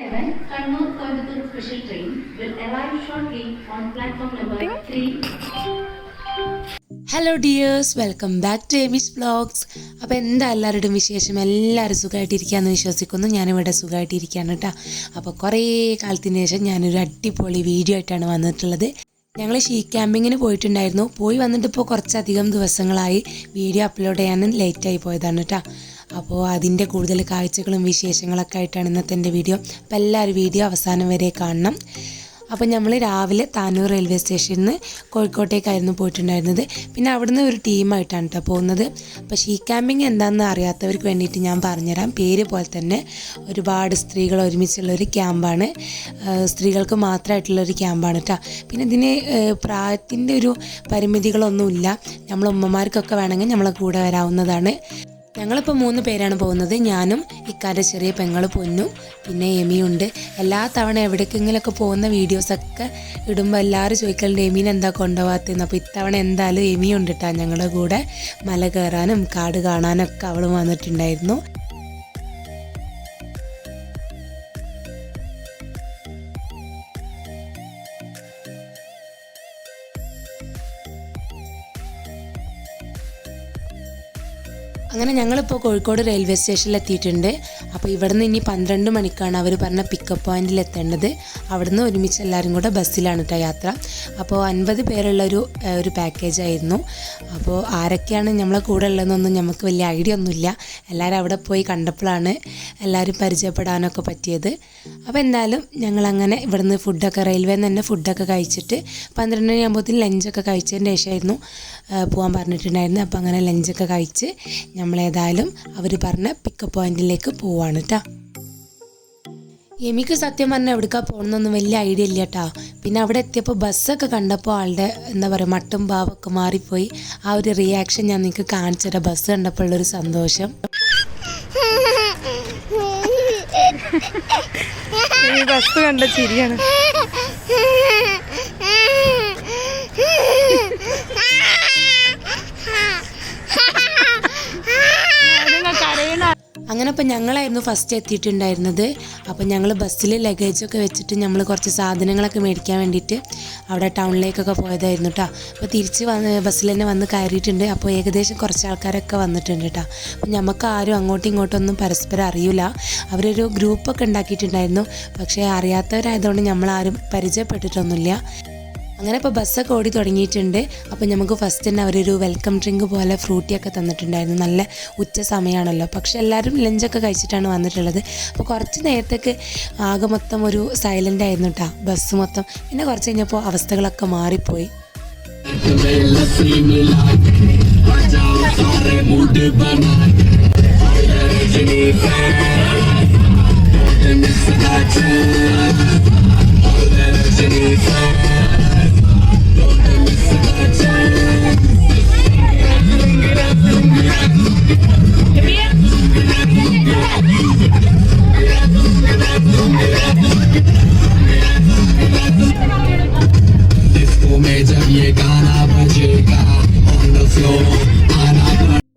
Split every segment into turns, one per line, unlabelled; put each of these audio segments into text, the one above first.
7 Kannur Coimbatore special train will arrive shortly on platform number 3.
Hello dears, welcome back to Emi's vlogs. അപ്പോൾ എന്താ എല്ലാവരുടെയും വിശേഷം? എല്ലാവരും സുഖമായിട്ടിരിക്കുകയെന്ന് വിശ്വസിക്കുന്നു. ഞാനിവിടെ സുഖമായിട്ടിരിക്കുകയാണ് കേട്ടോ. അപ്പോൾ കുറേ കാലത്തിന് ശേഷം ഞാനൊരു അടിപൊളി വീഡിയോ ആയിട്ടാണ് വന്നിട്ടുള്ളത്. ഞങ്ങൾ ഷീ ക്യാമ്പിങ്ങിന് പോയിട്ടുണ്ടായിരുന്നു. പോയി വന്നിട്ട് ഇപ്പോൾ കുറച്ചധികം ദിവസങ്ങളായി. വീഡിയോ അപ്ലോഡ് ചെയ്യാൻ ലേറ്റായി പോയതാണ് കേട്ടോ. അപ്പോൾ അതിൻ്റെ കൂടുതൽ കാഴ്ചകളും വിശേഷങ്ങളൊക്കെ ആയിട്ടാണ് ഇന്നത്തെ എൻ്റെ വീഡിയോ. അപ്പോൾ എല്ലാവരും വീഡിയോ അവസാനം വരെ കാണണം. അപ്പോൾ നമ്മൾ രാവിലെ താനൂർ റെയിൽവേ സ്റ്റേഷനിൽ നിന്ന് കോഴിക്കോട്ടേക്കായിരുന്നു പോയിട്ടുണ്ടായിരുന്നത്. പിന്നെ അവിടുന്ന് ഒരു ടീമായിട്ടാണ് കേട്ടോ പോകുന്നത്. അപ്പോൾ ഷീ ക്യാമ്പിങ് എന്താണെന്ന് അറിയാത്തവർക്ക് വേണ്ടിയിട്ട് ഞാൻ പറഞ്ഞുതരാം. പേര് പോലെ തന്നെ ഒരുപാട് സ്ത്രീകൾ ഒരുമിച്ചുള്ളൊരു ക്യാമ്പാണ്. സ്ത്രീകൾക്ക് മാത്രമായിട്ടുള്ളൊരു ക്യാമ്പാണ് കേട്ടോ. പിന്നെ ഇതിന് പ്രായത്തിൻ്റെ ഒരു പരിമിതികളൊന്നുമില്ല. നമ്മൾ ഉമ്മമാർക്കൊക്കെ വേണമെങ്കിൽ നമ്മളെ കൂടെ വരാവുന്നതാണ്. ഞങ്ങളിപ്പോൾ 3 പേരാണ് പോകുന്നത്. ഞാനും ഇക്കാൻ്റെ ചെറിയ പെങ്ങൾ പൊന്നും പിന്നെ എമിയുണ്ട്. എല്ലാ തവണ എവിടേക്കെങ്കിലുമൊക്കെ പോകുന്ന വീഡിയോസൊക്കെ ഇടുമ്പോൾ എല്ലാവരും ചോദിക്കലുണ്ട് എമീൻ എന്താ കൊണ്ടുപോകാത്തതെന്ന്. അപ്പോൾ ഇത്തവണ എന്തായാലും എമിയുണ്ട് കേട്ടോ ഞങ്ങളുടെ കൂടെ. മല കയറാനും കാട് കാണാനൊക്കെ അവളും വന്നിട്ടുണ്ടായിരുന്നു. അങ്ങനെ ഞങ്ങളിപ്പോൾ കോഴിക്കോട് റെയിൽവേ സ്റ്റേഷനിൽ എത്തിയിട്ടുണ്ട്. അപ്പോൾ ഇവിടുന്ന് ഇനി 12 മണിക്കാണ് അവർ പറഞ്ഞ പിക്കപ്പ് പോയിന്റിൽ എത്തേണ്ടത്. അവിടുന്ന് ഒരുമിച്ച് എല്ലാവരും കൂടെ ബസ്സിലാണ് കേട്ടോ യാത്ര. അപ്പോൾ 50 പേരുള്ളൊരു പാക്കേജായിരുന്നു. അപ്പോൾ ആരൊക്കെയാണ് നമ്മളെ കൂടെ ഉള്ളതെന്നൊന്നും നമുക്ക് വലിയ ഐഡിയ ഒന്നുമില്ല. എല്ലാവരും അവിടെ പോയി കണ്ടപ്പോഴാണ് എല്ലാവരും പരിചയപ്പെടാനൊക്കെ പറ്റിയത്. അപ്പോൾ എന്തായാലും ഞങ്ങളങ്ങനെ ഇവിടുന്ന് ഫുഡൊക്കെ റെയിൽവേയിൽ നിന്ന് തന്നെ ഫുഡൊക്കെ കഴിച്ചിട്ട് 12 മണിയാകുമ്പോഴത്തേന് ലഞ്ചൊക്കെ കഴിച്ചതിന് ശേഷമായിരുന്നു പോകാൻ പറഞ്ഞിട്ടുണ്ടായിരുന്നു. അപ്പോൾ അങ്ങനെ ലഞ്ചൊക്കെ കഴിച്ച് നമ്മളേതായാലും അവർ പറഞ്ഞ പിക്കപ്പ് പോയിന്റിലേക്ക് പോവാണ് കേട്ടോ. എനിക്ക് സത്യം പറഞ്ഞാൽ എവിടേക്കാണ് പോകണമെന്നൊന്നും വലിയ ഐഡിയ ഇല്ല കേട്ടോ. പിന്നെ അവിടെ എത്തിയപ്പോൾ ബസ്സൊക്കെ കണ്ടപ്പോൾ ആളുടെ എന്താ പറയുക മട്ടും ഭാവമൊക്കെ മാറിപ്പോയി. ആ ഒരു റിയാക്ഷൻ ഞാൻ നിങ്ങൾക്ക് കാണിച്ചു തരാം. ബസ് കണ്ടപ്പോൾ ഉള്ളൊരു സന്തോഷം.
ബസ് കണ്ട ചിരിയാണ്.
അങ്ങനെ അപ്പോൾ ഞങ്ങളായിരുന്നു ഫസ്റ്റ് എത്തിയിട്ടുണ്ടായിരുന്നത്. അപ്പോൾ ഞങ്ങൾ ബസ്സിൽ ലഗേജൊക്കെ വെച്ചിട്ട് നമ്മൾ കുറച്ച് സാധനങ്ങളൊക്കെ മേടിക്കാൻ വേണ്ടിയിട്ട് അവിടെ ടൗണിലേക്കൊക്കെ പോയതായിരുന്നു കേട്ടോ. അപ്പോൾ തിരിച്ച് ബസ്സിൽ തന്നെ വന്ന് കയറിയിട്ടുണ്ട്. അപ്പോൾ ഏകദേശം കുറച്ച് ആൾക്കാരൊക്കെ വന്നിട്ടുണ്ട് കേട്ടോ. അപ്പോൾ നമുക്ക് ആരും അങ്ങോട്ടും ഇങ്ങോട്ടൊന്നും പരസ്പരം അറിയില്ല. അവരൊരു ഗ്രൂപ്പൊക്കെ ഉണ്ടാക്കിയിട്ടുണ്ടായിരുന്നു. പക്ഷേ അറിയാത്തവരായതുകൊണ്ട് നമ്മളാരും പരിചയപ്പെട്ടിട്ടൊന്നുമില്ല. അങ്ങനെ ഇപ്പോൾ ബസ്സൊക്കെ ഓടി തുടങ്ങിയിട്ടുണ്ട്. അപ്പോൾ നമുക്ക് ഫസ്റ്റ് തന്നെ അവരൊരു വെൽക്കം ഡ്രിങ്ക് പോലെ ഫ്രൂട്ടിയൊക്കെ തന്നിട്ടുണ്ടായിരുന്നു. നല്ല ഉച്ച സമയമാണല്ലോ. പക്ഷെ എല്ലാവരും ലഞ്ചൊക്കെ കഴിച്ചിട്ടാണ് വന്നിട്ടുള്ളത്. അപ്പോൾ കുറച്ച് നേരത്തേക്ക് ആകെ മൊത്തം ഒരു സൈലൻ്റ് ആയിരുന്നു കേട്ടോ ബസ് മൊത്തം. പിന്നെ കുറച്ച് കഴിഞ്ഞപ്പോൾ അവസ്ഥകളൊക്കെ മാറിപ്പോയി.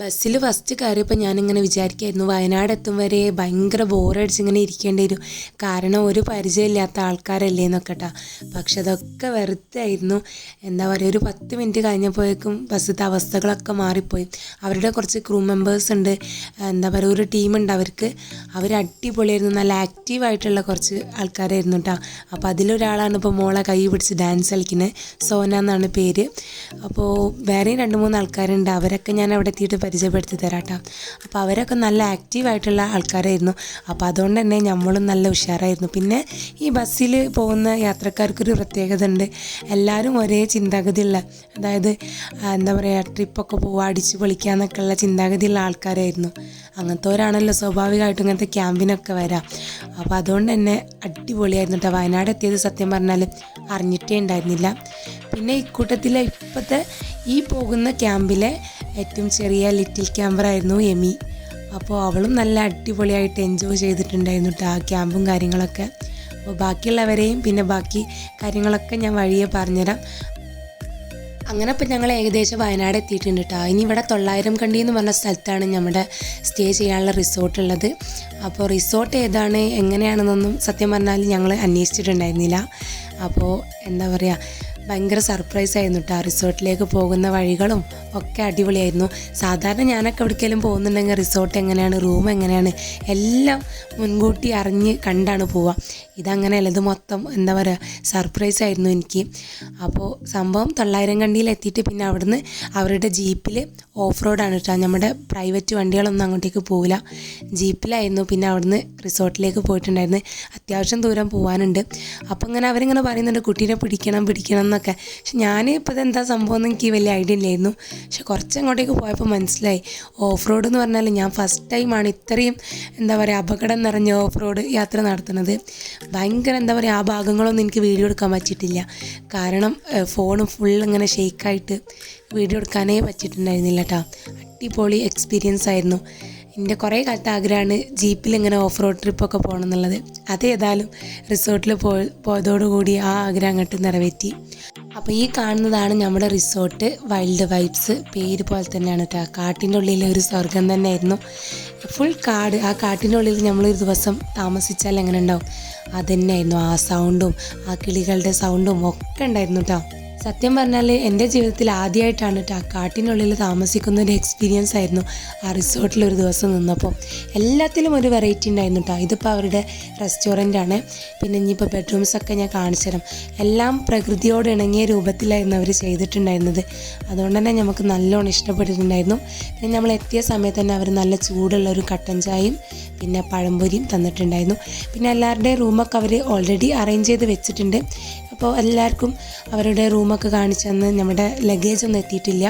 ബസ്സിൽ ഫസ്റ്റ് കയറിയപ്പോൾ ഞാനിങ്ങനെ വിചാരിക്കായിരുന്നു വയനാട് എത്തും വരെ ഭയങ്കര ബോറടിച്ച് ഇങ്ങനെ ഇരിക്കേണ്ടി വരും. കാരണം ഒരു പരിചയമില്ലാത്ത ആൾക്കാരല്ലേ എന്നൊക്കെ കേട്ടോ. പക്ഷെ അതൊക്കെ വെറുതെ ആയിരുന്നു. എന്താ പറയുക, ഒരു 10 മിനിറ്റ് കഴിഞ്ഞപ്പോഴേക്കും ബസ്സിലത്തെ അവസ്ഥകളൊക്കെ മാറിപ്പോയി. അവരുടെ കുറച്ച് ക്രൂ മെമ്പേഴ്സ് ഉണ്ട്, എന്താ പറയുക ഒരു ടീമുണ്ട് അവർക്ക്. അവർ അടിപൊളിയായിരുന്നു. നല്ല ആക്റ്റീവായിട്ടുള്ള കുറച്ച് ആൾക്കാരായിരുന്നു കേട്ടോ. അപ്പോൾ അതിലൊരാളാണ് ഇപ്പോൾ മോളെ കൈ പിടിച്ച് ഡാൻസ് കളിക്കുന്നത്. സോന എന്നാണ് പേര്. അപ്പോൾ വേറെയും 2-3 ആൾക്കാരുണ്ട്. അവരൊക്കെ ഞാൻ അവിടെ എത്തിയിട്ട് പരിചയപ്പെടുത്തി തരാം കേട്ടോ. അപ്പോൾ അവരൊക്കെ നല്ല ആക്റ്റീവായിട്ടുള്ള ആൾക്കാരായിരുന്നു. അപ്പോൾ അതുകൊണ്ട് തന്നെ നമ്മളും നല്ല ഉഷാറായിരുന്നു. പിന്നെ ഈ ബസ്സിൽ പോകുന്ന യാത്രക്കാർക്കൊരു പ്രത്യേകത ഉണ്ട്. എല്ലാവരും ഒരേ ചിന്താഗതിയുള്ള, അതായത് എന്താ പറയുക ട്രിപ്പൊക്കെ പോവുക അടിച്ച് പൊളിക്കുക എന്നൊക്കെ ഉള്ള ചിന്താഗതിയുള്ള ആൾക്കാരായിരുന്നു. അങ്ങനത്തെവരാണല്ലോ സ്വാഭാവികമായിട്ടും ഇങ്ങനത്തെ ക്യാമ്പിനൊക്കെ വരാം. അപ്പോൾ അതുകൊണ്ട് തന്നെ അടിപൊളിയായിരുന്നു കേട്ടോ. വയനാട് എത്തിയത് സത്യം പറഞ്ഞാൽ അറിഞ്ഞിട്ടേ ഉണ്ടായിരുന്നില്ല. പിന്നെ ഇക്കൂട്ടത്തിലെ ഇപ്പോഴത്തെ ഈ പോകുന്ന ക്യാമ്പിലെ ഏറ്റവും ചെറിയ ലിറ്റിൽ ക്യാമ്പറായിരുന്നു എമി. അപ്പോൾ അവളും നല്ല അടിപൊളിയായിട്ട് എൻജോയ് ചെയ്തിട്ടുണ്ടായിരുന്നു കേട്ടോ ആ ക്യാമ്പും കാര്യങ്ങളൊക്കെ. അപ്പോൾ ബാക്കിയുള്ളവരെയും പിന്നെ ബാക്കി കാര്യങ്ങളൊക്കെ ഞാൻ വഴിയെ പറഞ്ഞുതരാം. അങ്ങനെ ഇപ്പം ഞങ്ങൾ ഏകദേശം വയനാട് എത്തിയിട്ടുണ്ട് കേട്ടോ. ഇനി ഇവിടെ 900 കണ്ടി എന്ന് പറഞ്ഞ സ്ഥലത്താണ് നമ്മുടെ സ്റ്റേ ചെയ്യാനുള്ള റിസോർട്ട് ഉള്ളത്. അപ്പോൾ റിസോർട്ട് ഏതാണ് എങ്ങനെയാണെന്നൊന്നും സത്യം പറഞ്ഞാൽ ഞങ്ങൾ അന്വേഷിച്ചിട്ടുണ്ടായിരുന്നില്ല. അപ്പോൾ എന്താ പറയുക, ഭയങ്കര സർപ്രൈസ് ആയിരുന്നു കേട്ടോ. റിസോർട്ടിലേക്ക് പോകുന്ന വഴികളും ഒക്കെ അടിപൊളിയായിരുന്നു. സാധാരണ ഞാനൊക്കെ എവിടേക്കെങ്കിലും പോകുന്നുണ്ടെങ്കിൽ റിസോർട്ട് എങ്ങനെയാണ്, റൂം എങ്ങനെയാണ് എല്ലാം മുൻകൂട്ടി അറിഞ്ഞ് കണ്ടാണ് പോവുക. ഇതങ്ങനെയല്ല, ഇത് മൊത്തം എന്താ പറയുക സർപ്രൈസ് ആയിരുന്നു എനിക്ക്. അപ്പോൾ സംഭവം 900 കണ്ടിയിൽ എത്തിയിട്ട് പിന്നെ അവിടുന്ന് അവരുടെ ജീപ്പിൽ ഓഫ് റോഡാണ് കേട്ടോ. നമ്മുടെ പ്രൈവറ്റ് വണ്ടികളൊന്നും അങ്ങോട്ടേക്ക് പോവില്ല, ജീപ്പിലായിരുന്നു. പിന്നെ അവിടുന്ന് റിസോർട്ടിലേക്ക് പോയിട്ടുണ്ടായിരുന്നു. അത്യാവശ്യം ദൂരം പോകാനുണ്ട്. അപ്പോൾ ഇങ്ങനെ അവരിങ്ങനെ പറയുന്നുണ്ട് കുട്ടീനെ പിടിക്കണം എന്നൊക്കെ. പക്ഷെ ഞാൻ ഇപ്പോൾ ഇതെന്താ സംഭവം എന്ന് എനിക്ക് വലിയ ഐഡിയ ഇല്ലായിരുന്നു. പക്ഷെ കുറച്ച് അങ്ങോട്ടേക്ക് പോയപ്പോൾ മനസ്സിലായി, ഓഫ് റോഡ് എന്ന് പറഞ്ഞാൽ ഞാൻ ഫസ്റ്റ് ടൈമാണ് ഇത്രയും എന്താ പറയുക അപകടം നിറഞ്ഞ ഓഫ് റോഡ് യാത്ര നടത്തുന്നത്. ഭയങ്കര എന്താ പറയുക, ആ ഭാഗങ്ങളൊന്നും എനിക്ക് വീഡിയോ എടുക്കാൻ പറ്റിയിട്ടില്ല. കാരണം ഫോൺ ഫുൾ ഇങ്ങനെ ഷെയ്ക്കായിട്ട് വീഡിയോ എടുക്കാനേ പറ്റിയിട്ടുണ്ടായിരുന്നില്ല കേട്ടോ. അടിപൊളി എക്സ്പീരിയൻസ് ആയിരുന്നു. എൻ്റെ കുറേ കാലത്തെ ആഗ്രഹമാണ് ജീപ്പിൽ ഇങ്ങനെ ഓഫ് റോഡ് ട്രിപ്പൊക്കെ പോകണം എന്നുള്ളത്. അതേതായാലും റിസോർട്ടിൽ പോയതോടുകൂടി ആ ആഗ്രഹം അങ്ങോട്ട് നിറവേറ്റി. അപ്പോൾ ഈ കാണുന്നതാണ് നമ്മുടെ റിസോർട്ട്. വൈൽഡ് വൈബ്സ് പേര് പോലെ തന്നെയാണ് കേട്ടോ. കാട്ടിൻ്റെ ഉള്ളിലെ ഒരു സ്വർഗം തന്നെയായിരുന്നു. ഫുൾ കാട്. ആ കാട്ടിൻ്റെ ഉള്ളിൽ നമ്മളൊരു ദിവസം താമസിച്ചാൽ എങ്ങനെ ഉണ്ടാവും, അതുതന്നെയായിരുന്നു. ആ സൗണ്ടും ആ കിളികളുടെ സൗണ്ടും ഒക്കെ ഉണ്ടായിരുന്നു കേട്ടോ. സത്യം പറഞ്ഞാൽ എൻ്റെ ജീവിതത്തിൽ ആദ്യമായിട്ടാണ് കേട്ടോ കാട്ടിനുള്ളിൽ താമസിക്കുന്ന ഒരു എക്സ്പീരിയൻസ് ആയിരുന്നു ആ റിസോർട്ടിൽ ഒരു ദിവസം നിന്നപ്പോൾ. എല്ലാത്തിലും ഒരു വെറൈറ്റി ഉണ്ടായിരുന്നു കേട്ടോ. ഇതിപ്പോൾ അവരുടെ റെസ്റ്റോറൻ്റാണ്. പിന്നെ ഇനിയിപ്പോൾ ബെഡ്റൂംസൊക്കെ ഞാൻ കാണിച്ചു തരാം. എല്ലാം പ്രകൃതിയോട് ഇണങ്ങിയ രൂപത്തിലായിരുന്നു അവർ ചെയ്തിട്ടുണ്ടായിരുന്നത്. അതുകൊണ്ട് തന്നെ നമുക്ക് നല്ലോണം ഇഷ്ടപ്പെട്ടിട്ടുണ്ടായിരുന്നു. പിന്നെ നമ്മൾ എത്തിയ സമയത്ത് തന്നെ അവർ നല്ല ചൂടുള്ള ഒരു കട്ടൻ ചായയും പിന്നെ പഴംപൊരിയും തന്നിട്ടുണ്ടായിരുന്നു. പിന്നെ എല്ലാവരുടെയും റൂമൊക്കെ അവർ ഓൾറെഡി അറേഞ്ച് ചെയ്ത് വെച്ചിട്ടുണ്ട്. അപ്പോൾ എല്ലാവർക്കും അവരുടെ റൂമൊക്കെ കാണിച്ചു തന്ന്. നമ്മുടെ ലഗേജ് ഒന്നും എത്തിയിട്ടില്ല,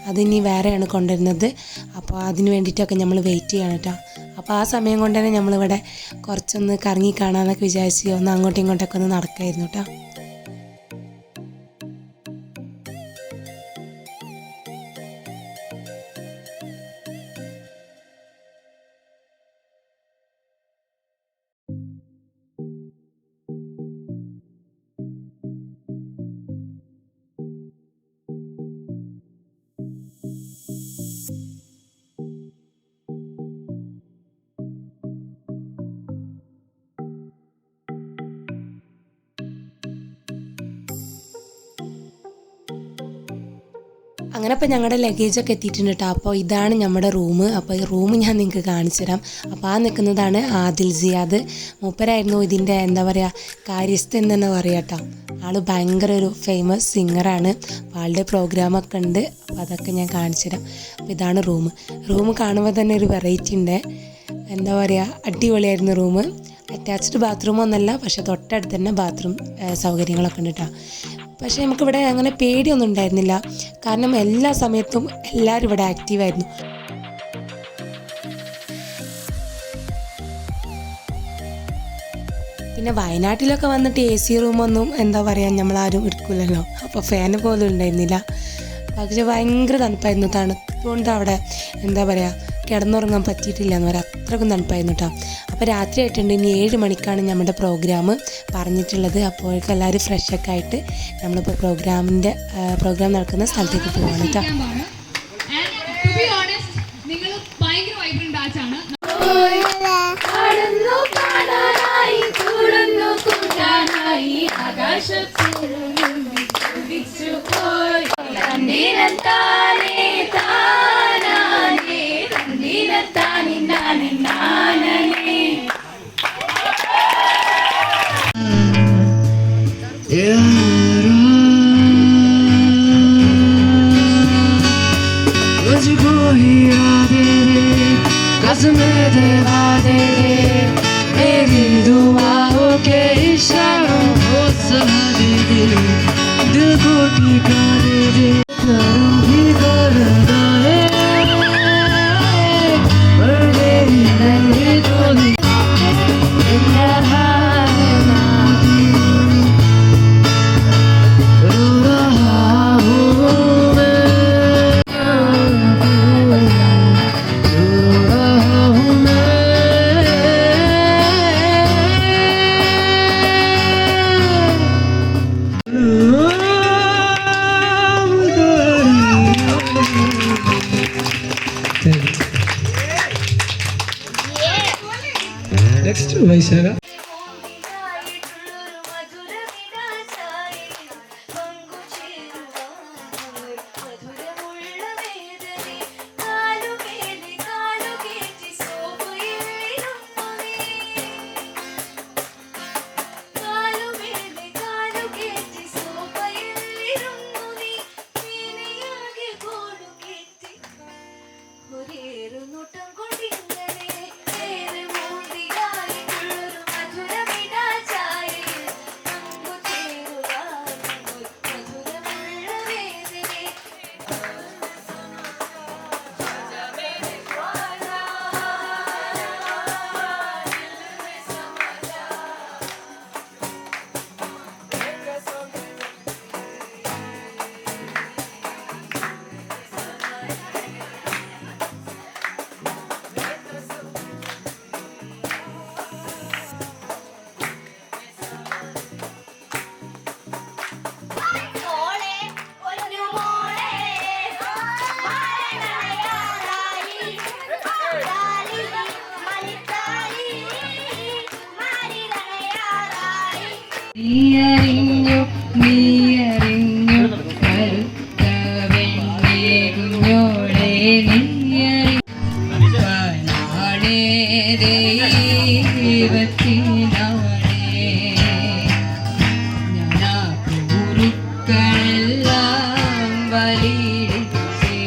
അതിനി വേറെയാണ് കൊണ്ടുവരുന്നത്. അപ്പോൾ അതിന് വേണ്ടിയിട്ടൊക്കെ നമ്മൾ വെയിറ്റ് ചെയ്യണം കേട്ടോ. അപ്പോൾ ആ സമയം കൊണ്ട് തന്നെ നമ്മളിവിടെ കുറച്ചൊന്ന് കറങ്ങി കാണാമെന്നൊക്കെ വിചാരിച്ച് ഒന്ന് അങ്ങോട്ടും ഇങ്ങോട്ടൊക്കെ ഒന്ന് നടക്കായിരുന്നു കേട്ടോ. അങ്ങനെ ഇപ്പോൾ ഞങ്ങളുടെ ലഗേജൊക്കെ എത്തിയിട്ടുണ്ട് കേട്ടോ. അപ്പോൾ ഇതാണ് നമ്മുടെ റൂം. അപ്പോൾ ഈ റൂം ഞാൻ നിങ്ങൾക്ക് കാണിച്ചു തരാം. അപ്പോൾ ആ നിൽക്കുന്നതാണ് ആദിൽ സിയാദ്. മൂപ്പരായിരുന്നു ഇതിൻ്റെ എന്താ പറയുക കാര്യസ്ഥൻ എന്ന് തന്നെ പറയാം കേട്ടോ. ആൾ ഭയങ്കര ഒരു ഫേമസ് സിംഗറാണ്. അപ്പോൾ ആളുടെ പ്രോഗ്രാമൊക്കെ ഉണ്ട്. അപ്പോൾ അതൊക്കെ ഞാൻ കാണിച്ചു തരാം. അപ്പോൾ ഇതാണ് റൂം കാണുമ്പോൾ തന്നെ ഒരു വെറൈറ്റി ഉണ്ട്. എന്താ പറയുക അടിപൊളിയായിരുന്നു റൂം. അറ്റാച്ച്ഡ് ബാത്റൂമൊന്നുമല്ല, പക്ഷേ തൊട്ടടുത്ത് തന്നെ ബാത്റൂം സൗകര്യങ്ങളൊക്കെ ഉണ്ട് കേട്ടോ. പക്ഷേ നമുക്കിവിടെ അങ്ങനെ പേടിയൊന്നും ഉണ്ടായിരുന്നില്ല. കാരണം എല്ലാ സമയത്തും എല്ലാവരും ഇവിടെ ആക്റ്റീവായിരുന്നു. പിന്നെ വയനാട്ടിലൊക്കെ വന്നിട്ട് AC റൂമൊന്നും എന്താ പറയുക നമ്മളാരും എടുക്കില്ലല്ലോ. അപ്പോൾ ഫാന് പോലും ഉണ്ടായിരുന്നില്ല. പക്ഷേ ഭയങ്കര തണുപ്പായിരുന്നു. തണുപ്പുകൊണ്ട് അവിടെ എന്താ പറയുക കിടന്നുറങ്ങാൻ പറ്റിയിട്ടില്ല എന്ന് പറയാം. അത്രക്കും തണുപ്പായിരുന്നു കേട്ടോ. അപ്പോൾ രാത്രി ആയിട്ടുണ്ട്. ഇനി 7 മണിക്കാണ് നമ്മുടെ പ്രോഗ്രാം പറഞ്ഞിട്ടുള്ളത്. അപ്പോഴേക്കും എല്ലാവരും ഫ്രഷൊക്കെ ആയിട്ട് നമ്മളിപ്പോൾ പ്രോഗ്രാം നടക്കുന്ന സ്ഥലത്തേക്ക് പോവാണ് കേട്ടോ.
मुझको हीरा दे दे, कसमें दिखा दे दे, मेरी दुआओं के इशारों को सहारे दे, दिल को ठिकाने दे, करूँगी करना है, पर मेरी नहीं तो नहीं നെക്സ്റ്റ് വൈശാഖ.
നീയറിഞ്ഞു നീയറിഞ്ഞു കറുത്ത വെണ്ണീകുഞ്ഞോളെ നീയറിഞ്ഞാണേ ദൈവത്തിനാണേ ഞാനാ കുറുക്കളെല്ലാം ബലിയിടിച്ചേ.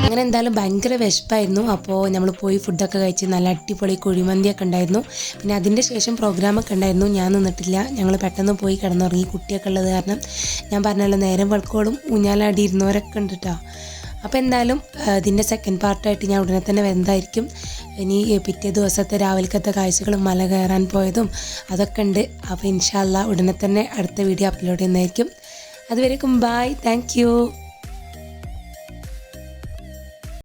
അങ്ങനെ എന്തായാലും ഭയങ്കര വിശപ്പായിരുന്നു. അപ്പോൾ നമ്മൾ പോയി ഫുഡൊക്കെ കഴിച്ച് നല്ല അടിപൊളി കുഴിമന്തിയൊക്കെ ഉണ്ടായിരുന്നു. പിന്നെ അതിൻ്റെ ശേഷം പ്രോഗ്രാമൊക്കെ ഉണ്ടായിരുന്നു. ഞാൻ നിന്നിട്ടില്ല, ഞങ്ങൾ പെട്ടെന്ന് പോയി കിടന്നുറങ്ങി. കുട്ടിയൊക്കെ ഉള്ളത് കാരണം ഞാൻ പറഞ്ഞല്ലോ നേരം വെളുക്കോളും ഊഞ്ഞാലാടി ഇരുന്നവരൊക്കെ ഉണ്ട് കേട്ടോ. അപ്പോൾ എന്തായാലും ഇതിൻ്റെ സെക്കൻഡ് പാർട്ടായിട്ട് ഞാൻ ഉടനെ തന്നെ വരുന്നതായിരിക്കും. ഇനി പിറ്റേ ദിവസത്തെ രാവിലത്തെ കാഴ്ചകളും മല കയറാൻ പോയതും അതൊക്കെ ഉണ്ട്. അപ്പോൾ ഇൻഷാ അല്ലാ ഉടനെ തന്നെ അടുത്ത വീഡിയോ അപ്ലോഡ് ചെയ്യുന്നതായിരിക്കും. അതുവരേക്കും ബൈ, താങ്ക് യു.